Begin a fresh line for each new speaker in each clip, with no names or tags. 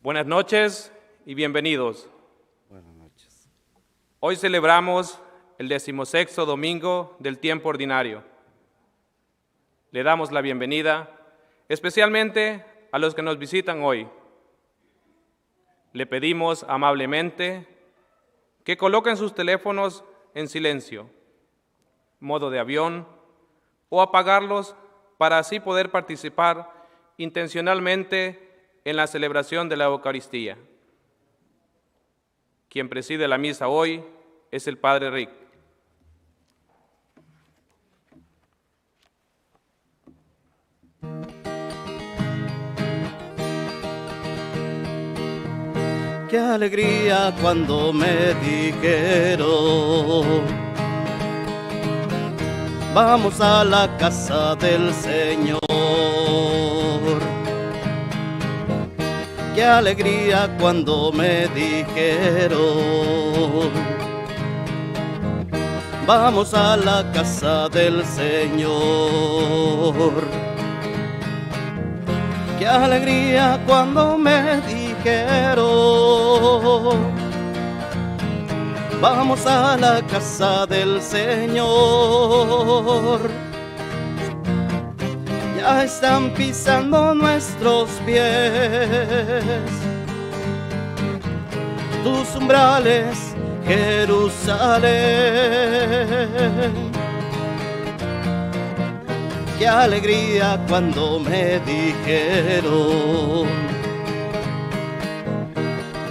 Buenas noches y bienvenidos.
Buenas noches.
Hoy celebramos el 16º Domingo del tiempo ordinario. Le damos la bienvenida especialmente a los que nos visitan hoy. Le pedimos amablemente que coloquen sus teléfonos en silencio, modo de avión, o apagarlos para así poder participar intencionalmente en la celebración de la Eucaristía. Quien preside la misa hoy es el Padre Rick.
Qué alegría cuando me dijeron: vamos a la casa del Señor. Qué alegría cuando me dijeron: vamos a la casa del Señor. Qué alegría cuando me dijeron: vamos a la casa del Señor. Ya están pisando nuestros pies tus umbrales, Jerusalén. Qué alegría cuando me dijeron: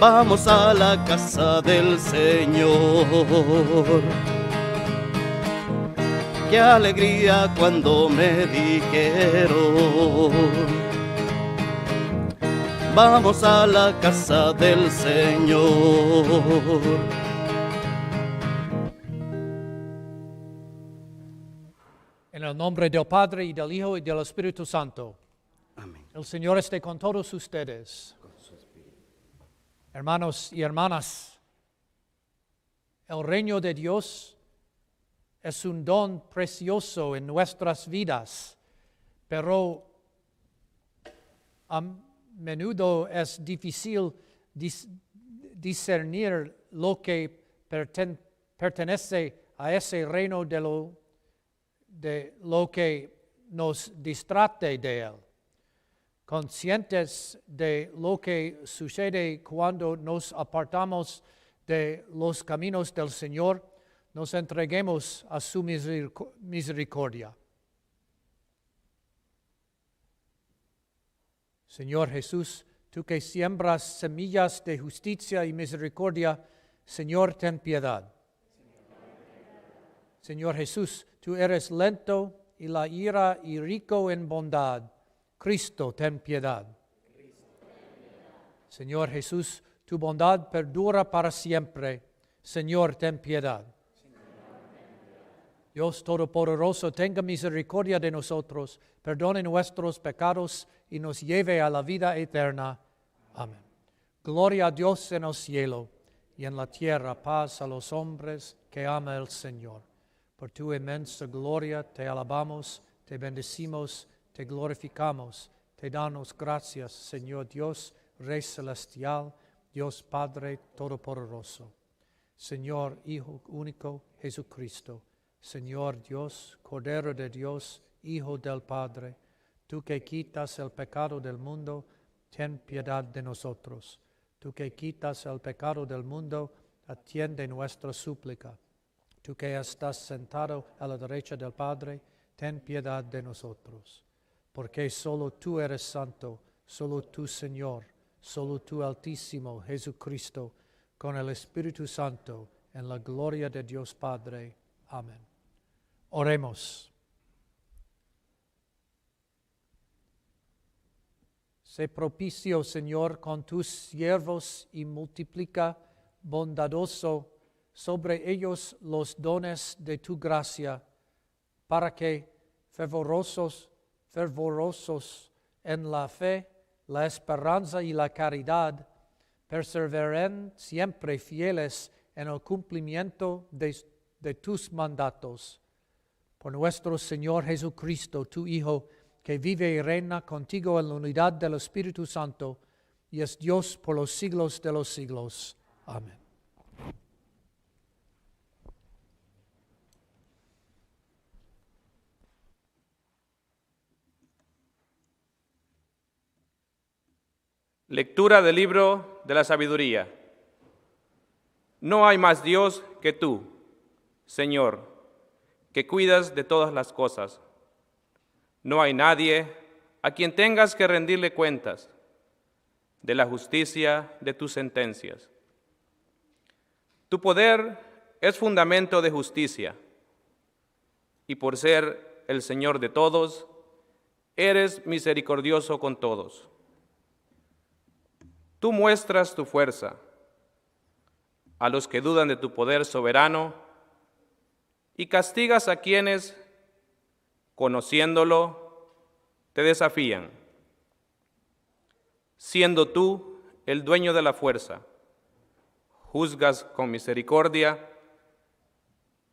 vamos a la casa del Señor. Qué alegría cuando me dijeron: vamos a la casa del Señor.
En el nombre del Padre, y del Hijo, y del Espíritu Santo.
Amén.
El Señor esté con todos ustedes. Hermanos y hermanas, el reino de Dios es un don precioso en nuestras vidas, pero a menudo es difícil discernir lo que pertenece a ese reino de lo que nos distrae de él. Conscientes de lo que sucede cuando nos apartamos de los caminos del Señor, nos entreguemos a su misericordia. Señor Jesús, tú que siembras semillas de justicia y misericordia, Señor, ten piedad. Señor Jesús, tú eres lento y la ira y rico en bondad. Cristo, ten piedad. Señor Jesús, tu bondad perdura para siempre. Señor, ten piedad. Dios Todopoderoso, tenga misericordia de nosotros, perdone nuestros pecados y nos lleve a la vida eterna. Amén. Gloria a Dios en el cielo y en la tierra paz a los hombres que ama el Señor. Por tu inmensa gloria te alabamos, te bendecimos, te glorificamos, te damos gracias, Señor Dios, Rey celestial, Dios Padre Todopoderoso. Señor Hijo único Jesucristo, Señor Dios, Cordero de Dios, Hijo del Padre, tú que quitas el pecado del mundo, ten piedad de nosotros. Tú que quitas el pecado del mundo, atiende nuestra súplica. Tú que estás sentado a la derecha del Padre, ten piedad de nosotros. Porque solo tú eres santo, solo tú Señor, solo tú Altísimo Jesucristo, con el Espíritu Santo, en la gloria de Dios Padre. Amén. Oremos. Sé propicio, Señor, con tus siervos y multiplica bondadoso sobre ellos los dones de tu gracia, para que fervorosos en la fe, la esperanza y la caridad, perseveren siempre fieles en el cumplimiento de tus mandatos. Por nuestro Señor Jesucristo, tu Hijo, que vive y reina contigo en la unidad del Espíritu Santo, y es Dios por los siglos de los siglos. Amén.
Lectura del libro de la sabiduría. No hay más Dios que tú, Señor, que cuidas de todas las cosas. No hay nadie a quien tengas que rendirle cuentas de la justicia de tus sentencias. Tu poder es fundamento de justicia, y por ser el Señor de todos, eres misericordioso con todos. Tú muestras tu fuerza a los que dudan de tu poder soberano y castigas a quienes, conociéndolo, te desafían. Siendo tú el dueño de la fuerza, juzgas con misericordia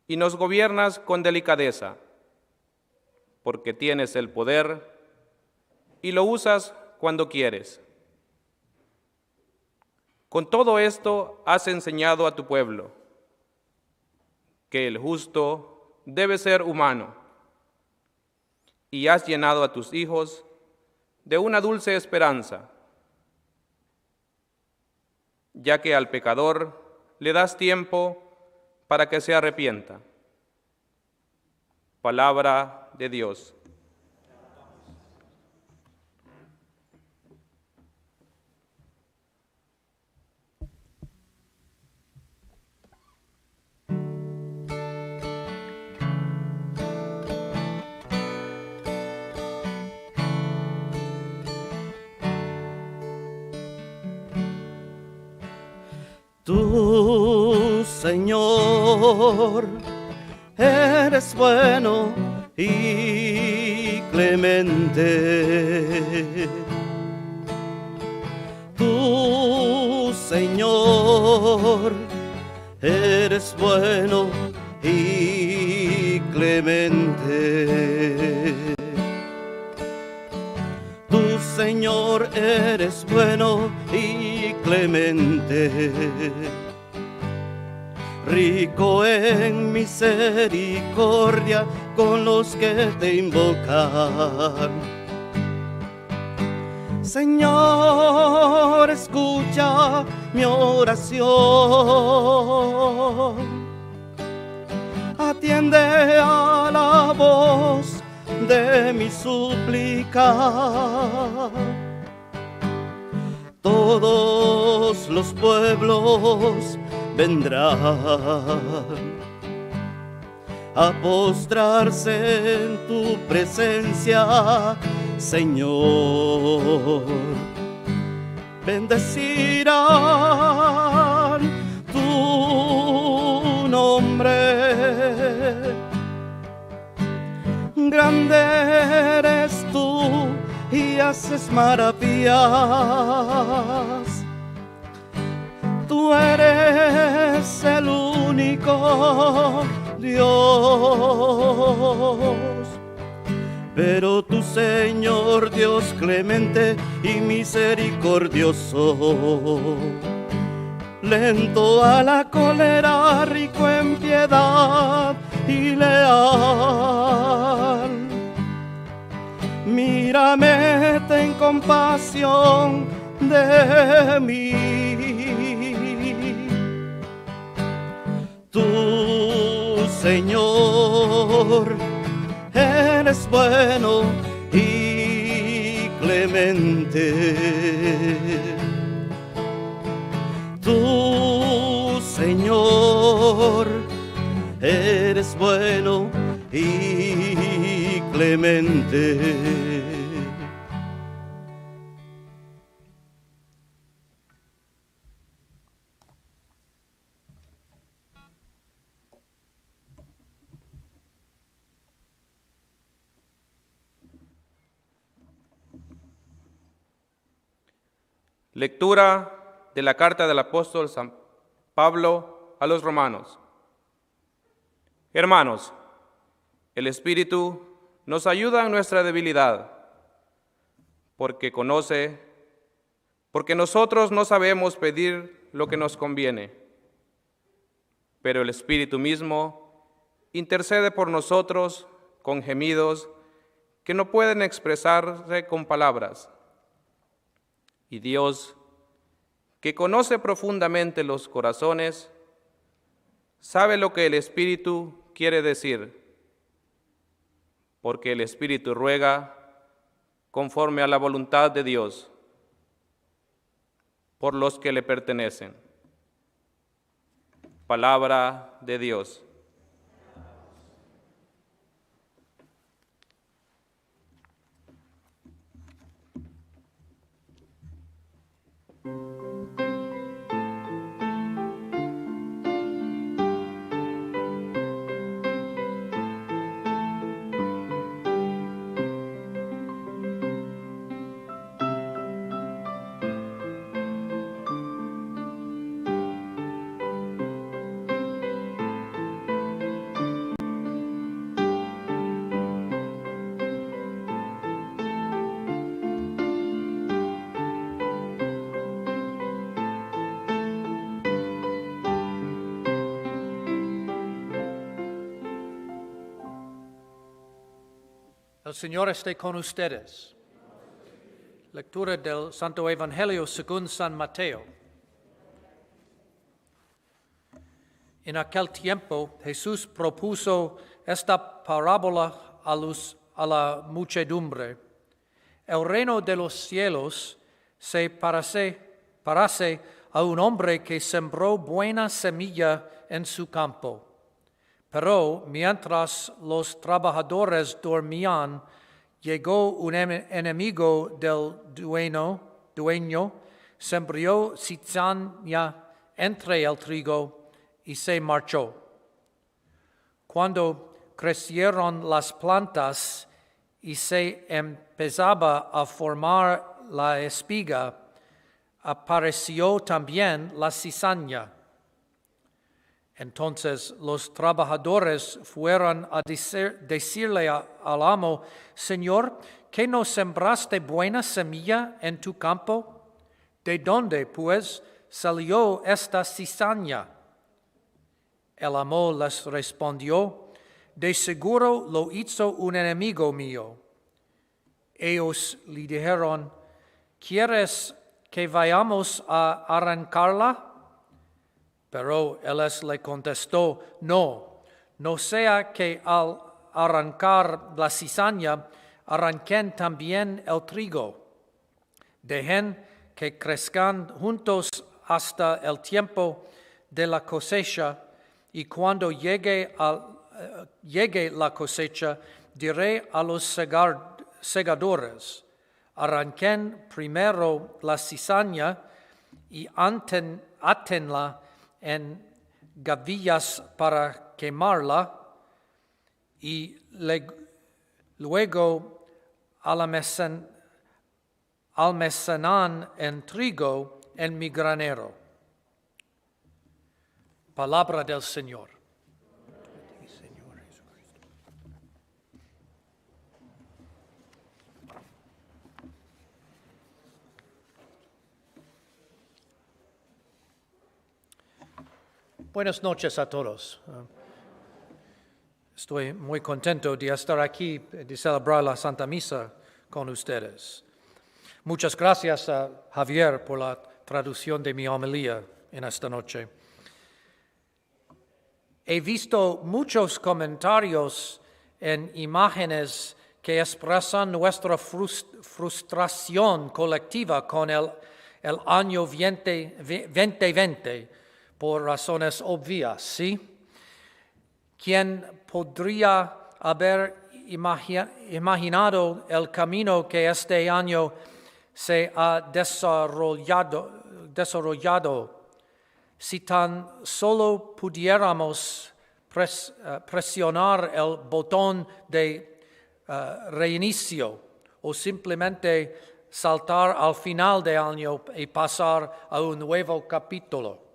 y nos gobiernas con delicadeza, porque tienes el poder y lo usas cuando quieres. Con todo esto has enseñado a tu pueblo que el justo debe ser humano, y has llenado a tus hijos de una dulce esperanza, ya que al pecador le das tiempo para que se arrepienta. Palabra de Dios.
Tú, Señor, eres bueno y clemente. Tú, Señor, eres bueno y clemente. Tú, Señor, eres bueno y clemente, rico en misericordia con los que te invocan. Señor, escucha mi oración, atiende a la voz de mi súplica. Todos los pueblos vendrán a postrarse en tu presencia, Señor. Bendecirán tu nombre. Grande eres tú y haces maravillas. Tú eres el único Dios. Pero tú, Señor, Dios clemente y misericordioso, lento a la cólera, rico en piedad y leal. Mírame, ten compasión de mí. Tú, Señor, eres bueno y clemente. Tú, Señor, eres bueno y clemente.
Lectura de la carta del apóstol San Pablo a los romanos. Hermanos, el Espíritu nos ayuda en nuestra debilidad, porque conoce porque nosotros no sabemos pedir lo que nos conviene, pero el Espíritu mismo intercede por nosotros con gemidos que no pueden expresarse con palabras. Y Dios, que conoce profundamente los corazones, sabe lo que el Espíritu quiere decir, porque el Espíritu ruega conforme a la voluntad de Dios por los que le pertenecen. Palabra de Dios.
El Señor esté con ustedes. Lectura del Santo Evangelio según San Mateo. En aquel tiempo Jesús propuso esta parábola a la muchedumbre. El reino de los cielos se parece a un hombre que sembró buena semilla en su campo. Pero mientras los trabajadores dormían, llegó un enemigo del dueño, sembró cizaña entre el trigo y se marchó. Cuando crecieron las plantas y se empezaba a formar la espiga, apareció también la cizaña. Entonces los trabajadores fueron a decirle al amo: Señor, ¿qué no sembraste buena semilla en tu campo? ¿De dónde, pues, salió esta cizaña? El amo les respondió: de seguro lo hizo un enemigo mío. Ellos le dijeron: ¿quieres que vayamos a arrancarla? Pero él le contestó: no sea que al arrancar la cizaña arranquen también el trigo. Dejen que crezcan juntos hasta el tiempo de la cosecha, y cuando llegue la cosecha, diré a los segadores: arranquen primero la cizaña y átenla en gavillas para quemarla, y luego almacenan en trigo en mi granero. Palabra del Señor. Buenas noches a todos. Estoy muy contento de estar aquí, de celebrar la Santa Misa con ustedes. Muchas gracias a Javier por la traducción de mi homilía en esta noche. He visto muchos comentarios en imágenes que expresan nuestra frustración colectiva con el año 2020. Por razones obvias, ¿sí? ¿Quién podría haber imaginado el camino que este año se ha desarrollado si tan solo pudiéramos presionar el botón de reinicio o simplemente saltar al final del año y pasar a un nuevo capítulo?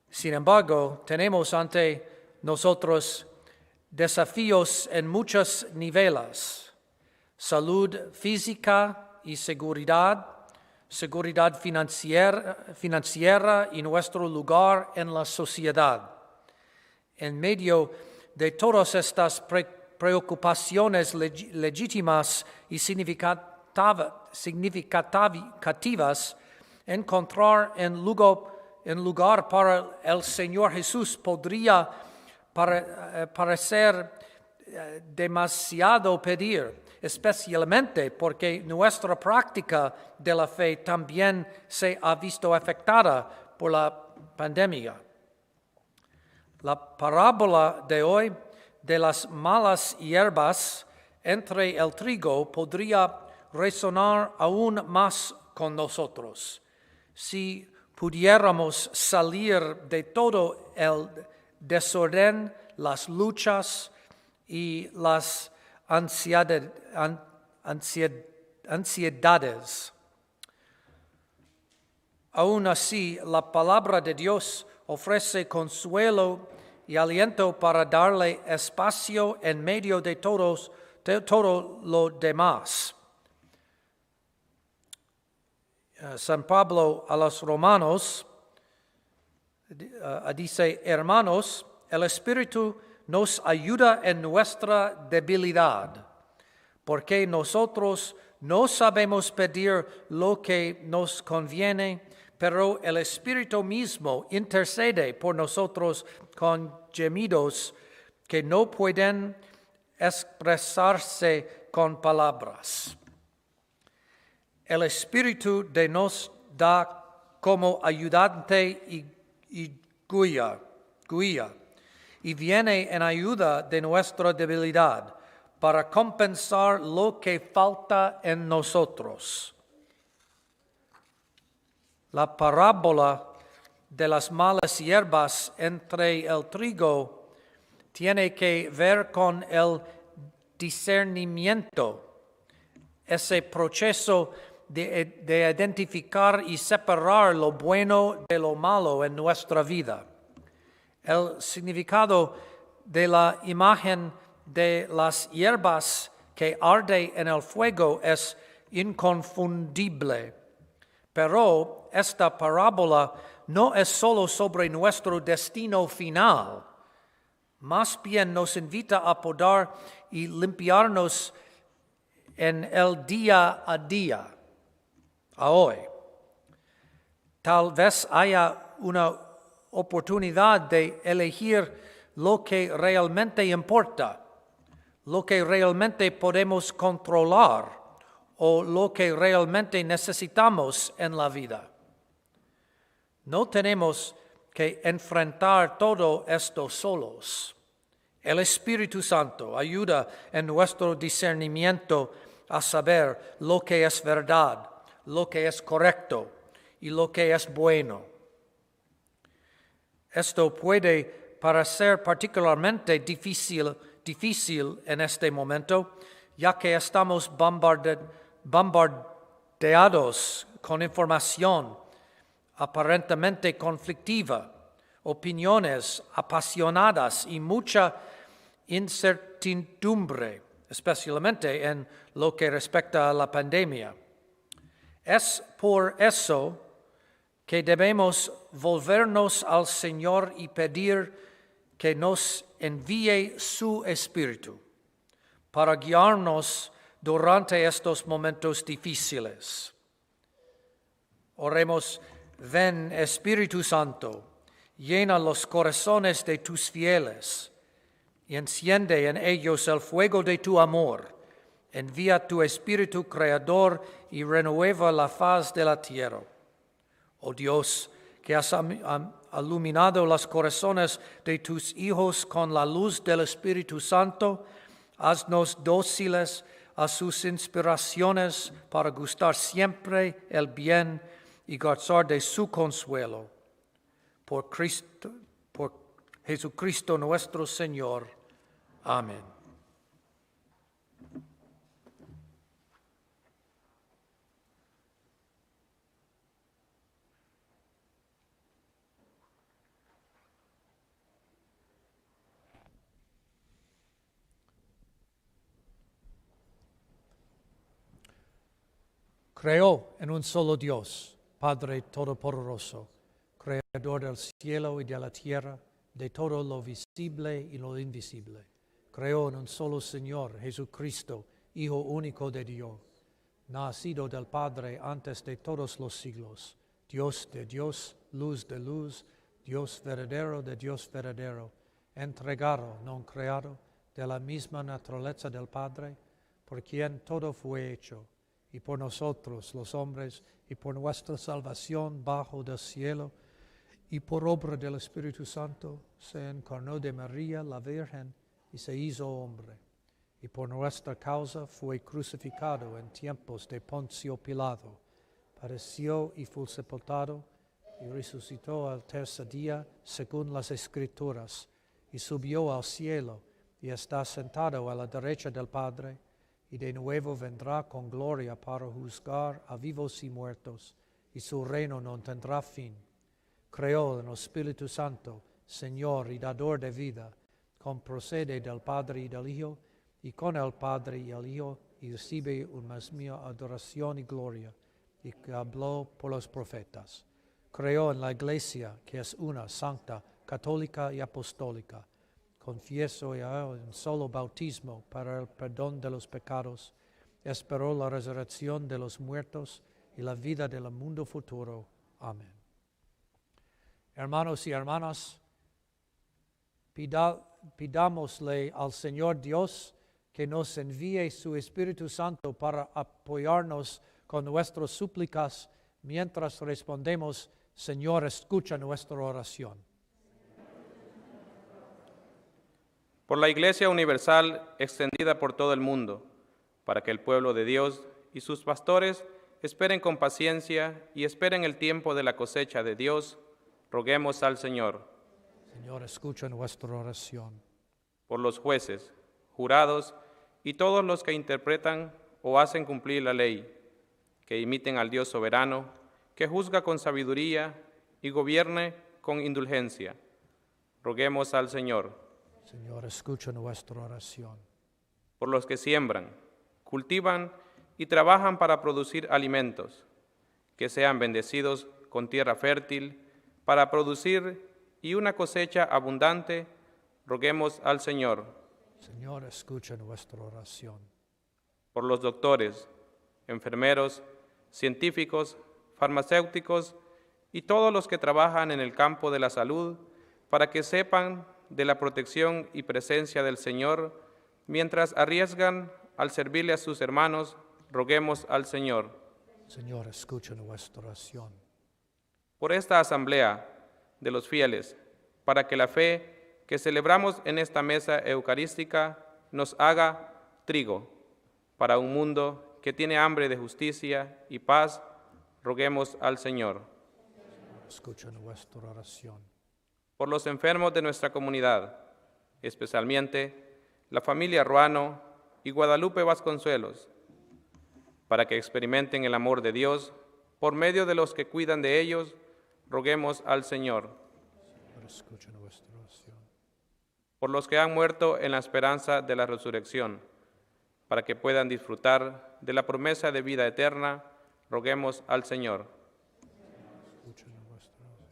Sin embargo, tenemos ante nosotros desafíos en muchos niveles: salud física y seguridad, seguridad financiera y nuestro lugar en la sociedad. En medio de todas estas preocupaciones legítimas y significativas, encontrar en lugar para el Señor Jesús podría parecer demasiado pedir, especialmente porque nuestra práctica de la fe también se ha visto afectada por la pandemia. La parábola de hoy de las malas hierbas entre el trigo podría resonar aún más con nosotros si pudiéramos salir de todo el desorden, las luchas y las ansiedades. Aún así, la palabra de Dios ofrece consuelo y aliento para darle espacio en medio de todo lo demás. San Pablo a los romanos dice: hermanos, el Espíritu nos ayuda en nuestra debilidad, porque nosotros no sabemos pedir lo que nos conviene, pero el Espíritu mismo intercede por nosotros con gemidos que no pueden expresarse con palabras. El Espíritu de nos da como ayudante y guía, y viene en ayuda de nuestra debilidad para compensar lo que falta en nosotros. La parábola de las malas hierbas entre el trigo tiene que ver con el discernimiento, ese proceso de identificar y separar lo bueno de lo malo en nuestra vida. El significado de la imagen de las hierbas que arde en el fuego es inconfundible, pero esta parábola no es solo sobre nuestro destino final, más bien nos invita a podar y limpiarnos en el día a día, a hoy. Tal vez haya una oportunidad de elegir lo que realmente importa, lo que realmente podemos controlar o lo que realmente necesitamos en la vida. No tenemos que enfrentar todo esto solos. El Espíritu Santo ayuda en nuestro discernimiento a saber lo que es verdad, lo que es correcto y lo que es bueno. Esto puede parecer particularmente difícil en este momento, ya que estamos bombardeados con información aparentemente conflictiva, opiniones apasionadas y mucha incertidumbre, especialmente en lo que respecta a la pandemia. Es por eso que debemos volvernos al Señor y pedir que nos envíe su Espíritu para guiarnos durante estos momentos difíciles. Oremos: ven, Espíritu Santo, llena los corazones de tus fieles y enciende en ellos el fuego de tu amor. Envía tu Espíritu Creador y renueva la faz de la tierra. Oh Dios, que has iluminado los corazones de tus hijos con la luz del Espíritu Santo, haznos dóciles a sus inspiraciones para gustar siempre el bien y gozar de su consuelo. Por Jesucristo nuestro Señor. Amén. Creo en un solo Dios, Padre Todopoderoso, Creador del cielo y de la tierra, de todo lo visible y lo invisible. Creo en un solo Señor, Jesucristo, Hijo único de Dios, nacido del Padre antes de todos los siglos, Dios de Dios, luz de luz, Dios verdadero de Dios verdadero, entregado, no creado, de la misma naturaleza del Padre, por quien todo fue hecho, y por nosotros los hombres, y por nuestra salvación bajo del cielo, y por obra del Espíritu Santo, se encarnó de María la Virgen y se hizo hombre. Y por nuestra causa fue crucificado en tiempos de Poncio Pilato, padeció y fue sepultado, y resucitó al tercer día según las Escrituras, y subió al cielo, y está sentado a la derecha del Padre, y de nuevo vendrá con gloria para juzgar a vivos y muertos, y su reino no tendrá fin. Creo en el Espíritu Santo, Señor y dador de vida, con procede del Padre y del Hijo, y con el Padre y el Hijo, y recibe una misma adoración y gloria, y que habló por los profetas. Creo en la Iglesia, que es una, santa, católica y apostólica. Confieso en solo bautismo para el perdón de los pecados. Espero la resurrección de los muertos y la vida del mundo futuro. Amén. Hermanos y hermanas, pidámosle al Señor Dios que nos envíe su Espíritu Santo para apoyarnos con nuestras súplicas mientras respondemos: Señor, escucha nuestra oración.
Por la Iglesia Universal extendida por todo el mundo, para que el pueblo de Dios y sus pastores esperen con paciencia y esperen el tiempo de la cosecha de Dios, roguemos al Señor.
Señor, escucha nuestra oración.
Por los jueces, jurados y todos los que interpretan o hacen cumplir la ley, que imiten al Dios soberano, que juzga con sabiduría y gobierne con indulgencia. Roguemos al Señor.
Señor, escucha nuestra oración.
Por los que siembran, cultivan y trabajan para producir alimentos, que sean bendecidos con tierra fértil para producir y una cosecha abundante, roguemos al Señor.
Señor, escucha nuestra oración.
Por los doctores, enfermeros, científicos, farmacéuticos y todos los que trabajan en el campo de la salud, para que sepan de la protección y presencia del Señor, mientras arriesgan al servirle a sus hermanos, roguemos al Señor.
Señor, escucha nuestra oración.
Por esta asamblea de los fieles, para que la fe que celebramos en esta mesa eucarística nos haga trigo para un mundo que tiene hambre de justicia y paz, roguemos al Señor.
Escucha nuestra oración.
Por los enfermos de nuestra comunidad, especialmente la familia Ruano y Guadalupe Vasconcelos, para que experimenten el amor de Dios por medio de los que cuidan de ellos, roguemos al Señor.
Señor, escucha nuestra oración.
Por los que han muerto en la esperanza de la resurrección, para que puedan disfrutar de la promesa de vida eterna, roguemos al Señor.
Escucha nuestra oración.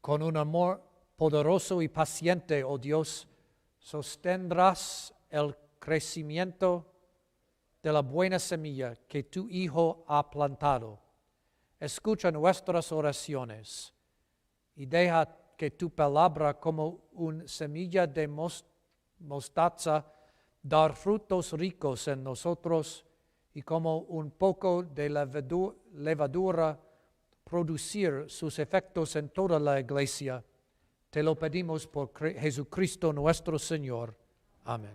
Con un amor poderoso y paciente, oh Dios, sostendrás el crecimiento de la buena semilla que tu Hijo ha plantado. Escucha nuestras oraciones y deja que tu palabra, como una semilla de mostaza, dar frutos ricos en nosotros, y como un poco de levadura producir sus efectos en toda la Iglesia. Te lo pedimos por Jesucristo nuestro Señor. Amén.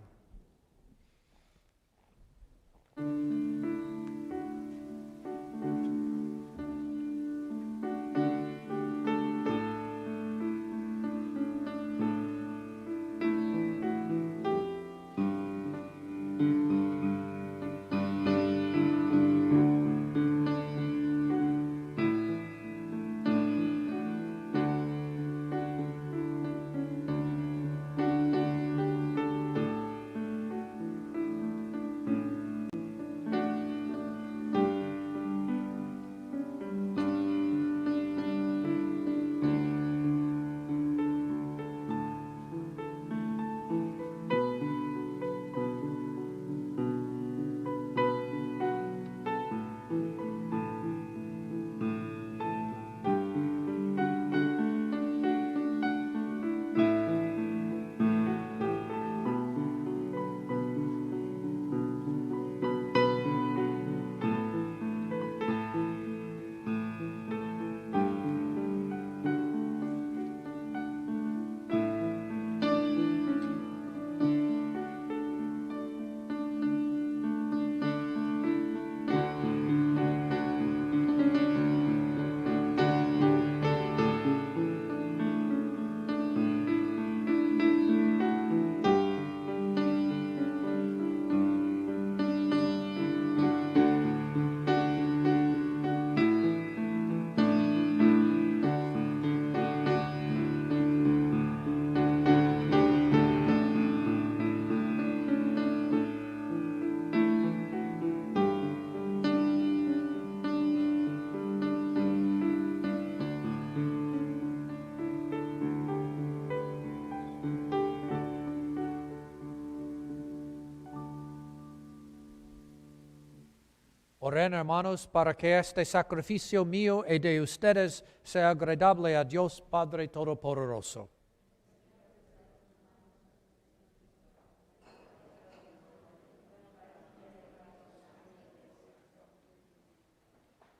Oren, hermanos, para que este sacrificio mío y de ustedes sea agradable a Dios Padre Todopoderoso.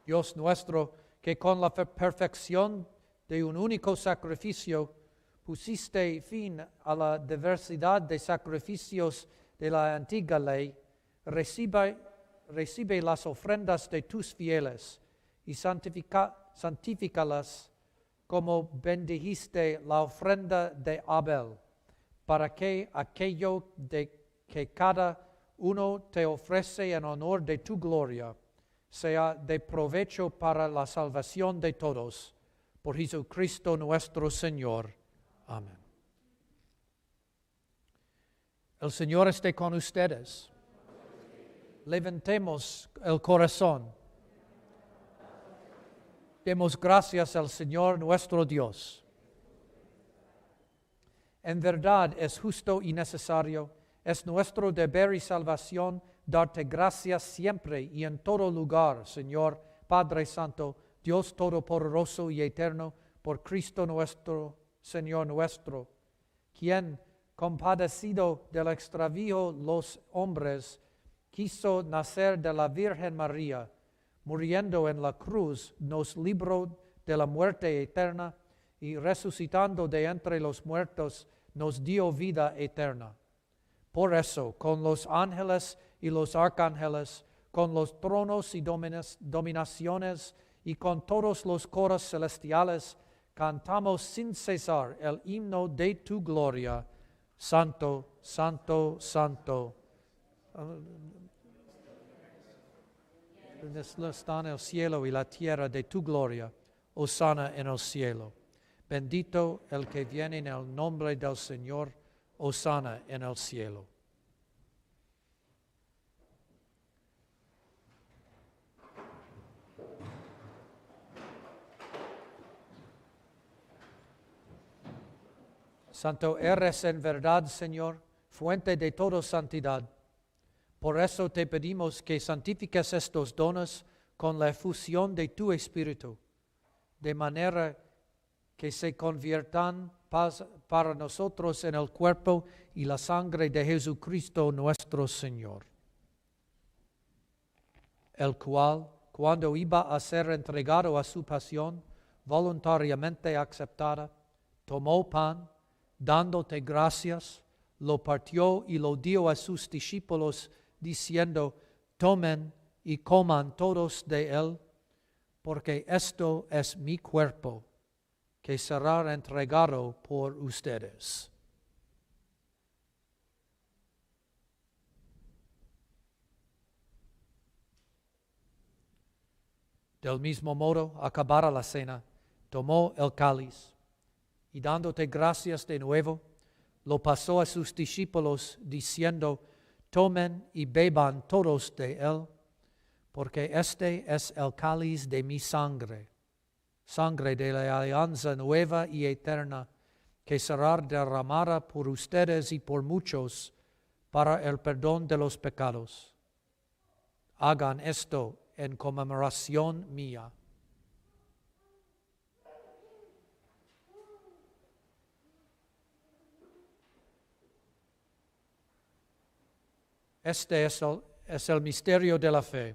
Dios nuestro, que con la perfección de un único sacrificio pusiste fin a la diversidad de sacrificios de la antigua ley, recibe las ofrendas de tus fieles y santifícalas como bendijiste la ofrenda de Abel, para que aquello de que cada uno te ofrece en honor de tu gloria sea de provecho para la salvación de todos. Por Jesucristo nuestro Señor. Amén. El Señor esté con ustedes. Levantemos el corazón. Demos gracias al Señor nuestro Dios. En verdad es justo y necesario, es nuestro deber y salvación darte gracias siempre y en todo lugar, Señor, Padre Santo, Dios Todopoderoso y Eterno, por Cristo nuestro, Señor nuestro, quien, compadecido del extravío los hombres, quiso nacer de la Virgen María, muriendo en la cruz, nos libró de la muerte eterna y resucitando de entre los muertos, nos dio vida eterna. Por eso, con los ángeles y los arcángeles, con los tronos y dominaciones y con todos los coros celestiales, cantamos sin cesar el himno de tu gloria. Santo, santo, santo. Está en el cielo y la tierra de tu gloria. Hosana en el cielo. Bendito el que viene en el nombre del Señor. Hosana en el cielo. Santo eres en verdad, Señor, fuente de toda santidad. Por eso te pedimos que santifiques estos dones con la efusión de tu Espíritu, de manera que se conviertan para nosotros en el cuerpo y la sangre de Jesucristo nuestro Señor, el cual, cuando iba a ser entregado a su pasión, voluntariamente aceptada, tomó pan, dándote gracias, lo partió y lo dio a sus discípulos, diciendo, tomen y coman todos de él, porque esto es mi cuerpo, que será entregado por ustedes. Del mismo modo, acabada la cena, tomó el cáliz, y dándote gracias de nuevo, lo pasó a sus discípulos, diciendo, tomen y beban todos de él, porque este es el cáliz de mi sangre, sangre de la alianza nueva y eterna, que será derramada por ustedes y por muchos para el perdón de los pecados. Hagan esto en conmemoración mía. Este es el misterio de la fe.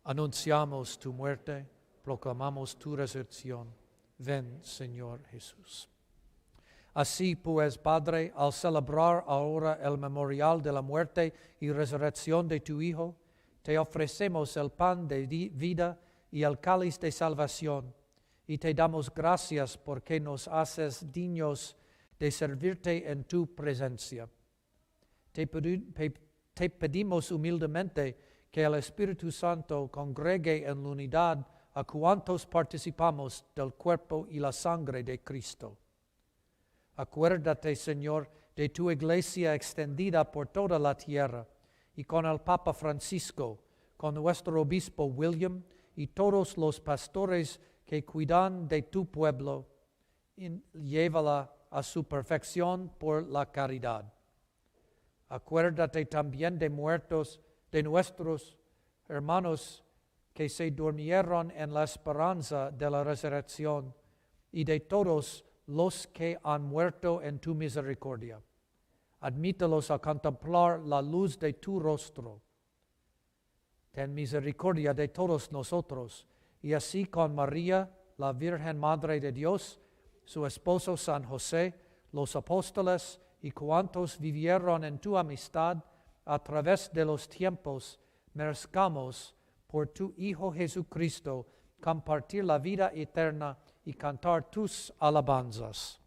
Anunciamos tu muerte, proclamamos tu resurrección. Ven, Señor Jesús. Así pues, Padre, al celebrar ahora el memorial de la muerte y resurrección de tu Hijo, te ofrecemos el pan de vida y el cáliz de salvación, y te damos gracias porque nos haces dignos de servirte en tu presencia. Te pedimos humildemente que el Espíritu Santo congregue en la unidad a cuantos participamos del cuerpo y la sangre de Cristo. Acuérdate, Señor, de tu iglesia extendida por toda la tierra, y con el Papa Francisco, con nuestro obispo William y todos los pastores que cuidan de tu pueblo, llévala a su perfección por la caridad. Acuérdate también de muertos, de nuestros hermanos que se durmieron en la esperanza de la resurrección, y de todos los que han muerto en tu misericordia. Admítelos a contemplar la luz de tu rostro. Ten misericordia de todos nosotros, y así con María, la Virgen Madre de Dios, su esposo San José, los apóstoles y cuantos vivieron en tu amistad a través de los tiempos, merezcamos por tu Hijo Jesucristo compartir la vida eterna y cantar tus alabanzas.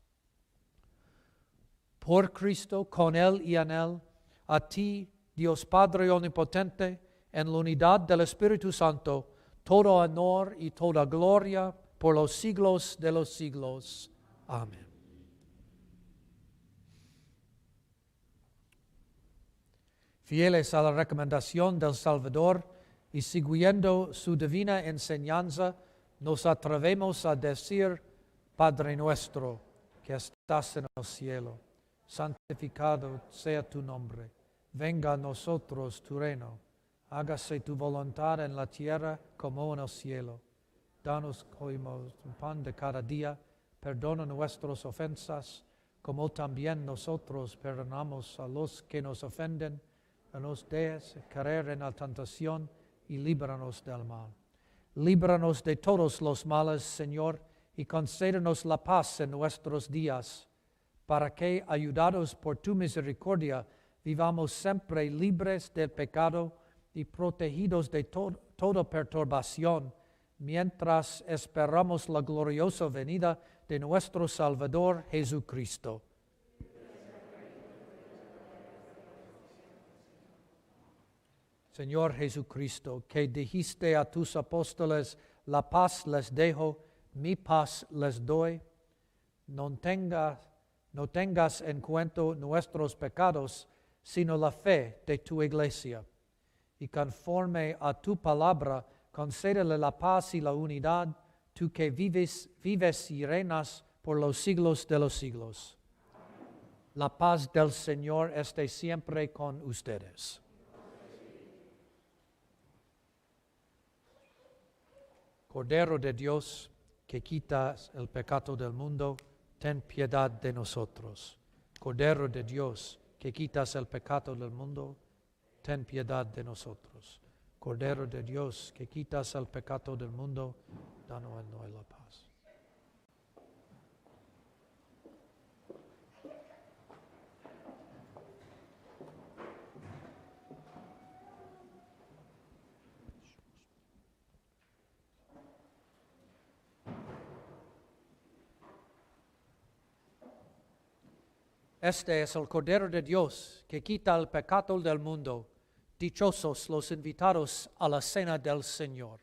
Por Cristo, con Él y en Él, a ti, Dios Padre Omnipotente, en la unidad del Espíritu Santo, todo honor y toda gloria por los siglos de los siglos. Amén. Fieles a la recomendación del Salvador y siguiendo su divina enseñanza, nos atrevemos a decir: Padre nuestro, que estás en el cielo, santificado sea tu nombre. Venga a nosotros tu reino. Hágase tu voluntad en la tierra como en el cielo. Danos hoy un pan de cada día. Perdona nuestras ofensas, como también nosotros perdonamos a los que nos ofenden. No nos dejes caer en la tentación y líbranos del mal. Líbranos de todos los males, Señor, y concédenos la paz en nuestros días, para que, ayudados por tu misericordia, vivamos siempre libres del pecado y protegidos de toda perturbación, mientras esperamos la gloriosa venida de nuestro Salvador Jesucristo. Señor Jesucristo, que dijiste a tus apóstoles: la paz les dejo, mi paz les doy, no tengas en cuenta nuestros pecados, sino la fe de tu iglesia. Y conforme a tu palabra, concédele la paz y la unidad, tú que vives y reinas por los siglos de los siglos. La paz del Señor esté siempre con ustedes. Cordero de Dios, que quitas el pecado del mundo, ten piedad de nosotros. Cordero de Dios, que quitas el pecado del mundo, ten piedad de nosotros. Cordero de Dios, que quitas el pecado del mundo, danos hoy la paz. Este es el Cordero de Dios que quita el pecado del mundo. Dichosos los invitados a la cena del Señor.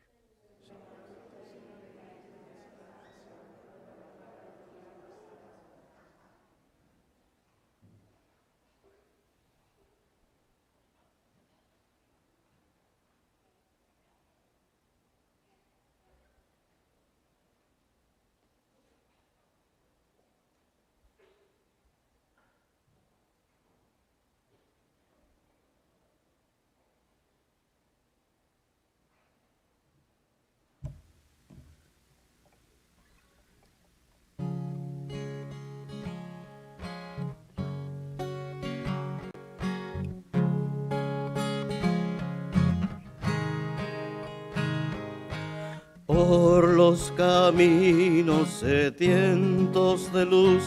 Por los caminos sedientos de luz,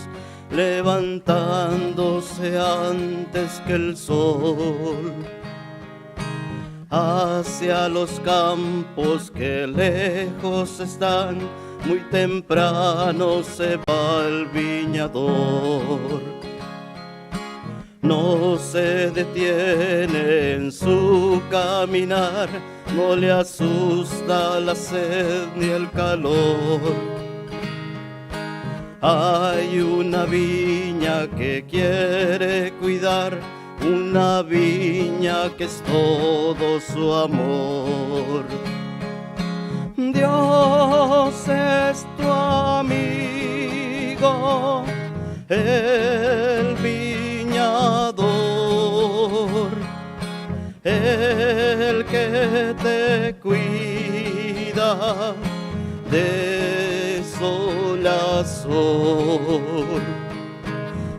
levantándose antes que el sol, hacia los campos que lejos están, muy temprano se va el viñador. No se detiene en su caminar, no le asusta la sed ni el calor. Hay una viña que quiere cuidar, una viña que es todo su amor. Dios es tu amigo, el viñador, el que te cuida desolación.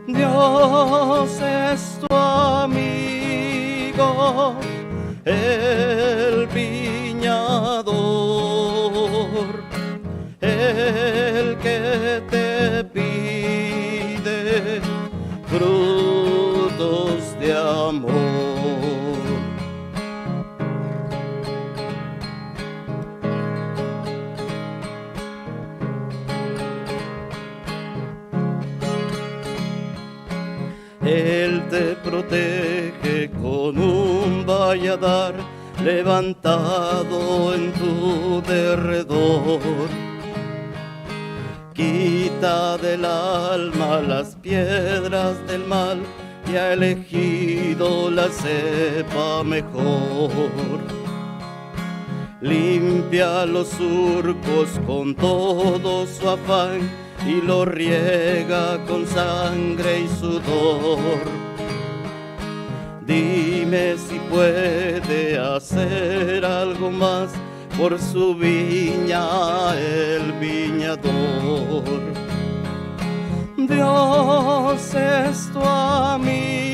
Dios es tu amigo, el viñador, el que te pide frutos de amor. Él te protege con un valladar levantado en tu derredor. Quita del alma las piedras del mal y ha elegido la cepa mejor. Limpia los surcos con todo su afán y lo riega con sangre y sudor. Dime si puede hacer algo más por su viña el viñador. Dios es tu amigo,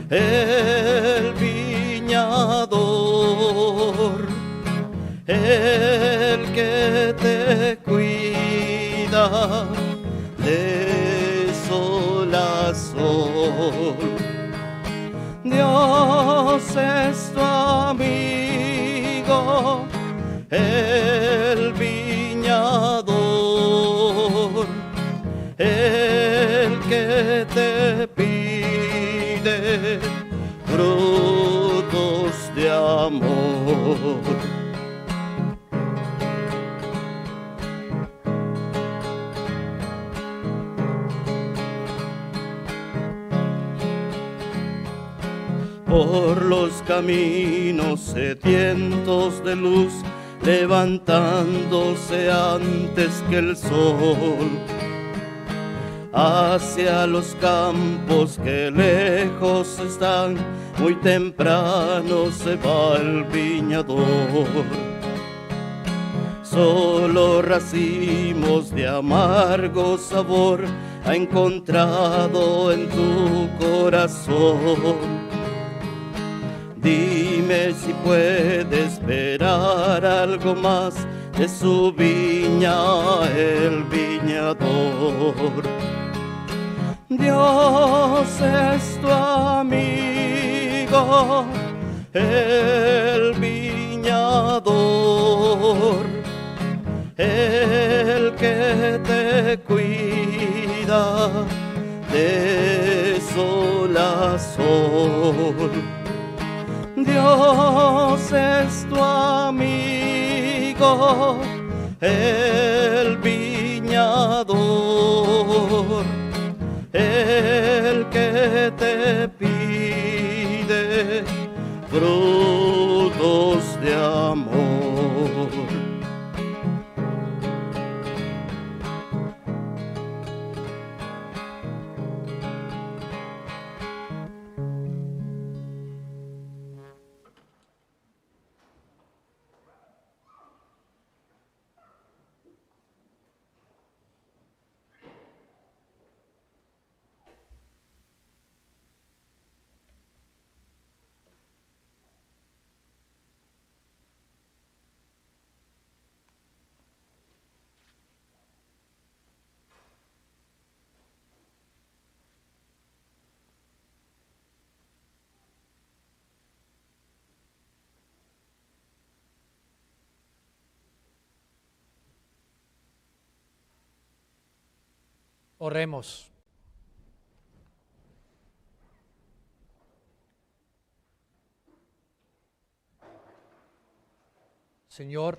el viñador, el que te cuida desolación. Dios es tu amigo, el viñador, el que te pide frutos de amor. Por los caminos sedientos de luz, levantándose antes que el sol, hacia los campos que lejos están, muy temprano se va el viñador. Solo racimos de amargo sabor ha encontrado en tu corazón. Dime si puede esperar algo más de su viña el viñador. Dios es tu amigo, el viñador, el que te cuida desolación. Dios es tu amigo, el viñador, el que te pide frutos de amor.
Oremos. Señor,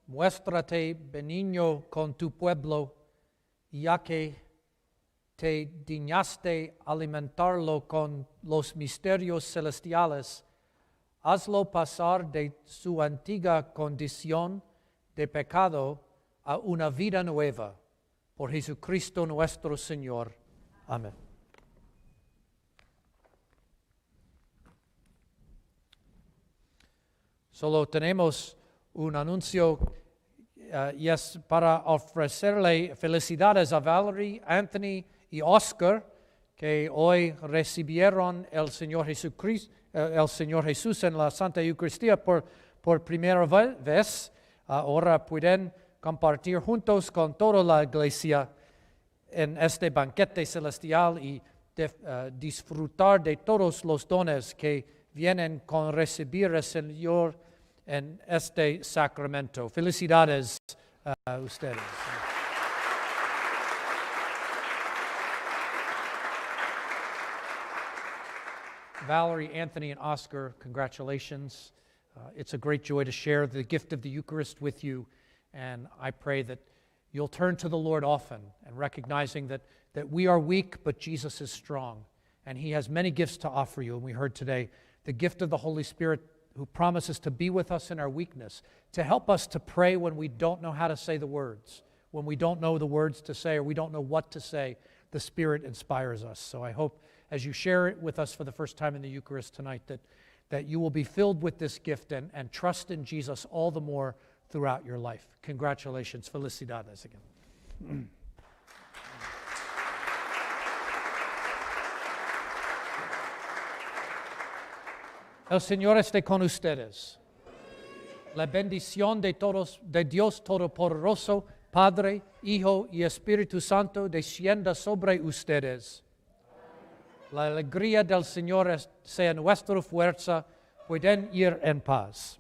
muéstrate benigno con tu pueblo, ya que te dignaste alimentarlo con los misterios celestiales. Hazlo pasar de su antigua condición de pecado a una vida nueva. Por Jesucristo nuestro Señor. Amén. Solo tenemos un anuncio y es para ofrecerle felicidades a Valerie, Anthony y Oscar, que hoy recibieron el Señor Jesús en la Santa Eucaristía por primera vez. Ahora pueden compartir juntos con toda la iglesia en este banquete celestial y disfrutar de todos los dones que vienen con recibir el Señor en este sacramento. Felicidades a ustedes. Valerie, Anthony, and Oscar, congratulations. It's a great joy to share the gift of the Eucharist with you, and I pray that you'll turn to the Lord often and recognizing that we are weak, but Jesus is strong, and He has many gifts to offer you. And we heard today the gift of the Holy Spirit who promises to be with us in our weakness, to help us to pray when we don't know how to say the words, when we don't know the words to say or we don't know what to say. The Spirit inspires us. So I hope as you share it with us for the first time in the Eucharist tonight that you will be filled with this gift and trust in Jesus all the more throughout your life. Congratulations. Felicidades again. El Señor esté con ustedes. La bendición de Dios Todopoderoso, Padre, Hijo y Espíritu Santo, descienda sobre ustedes. La alegría del Señor sea nuestra fuerza. Pueden ir en paz.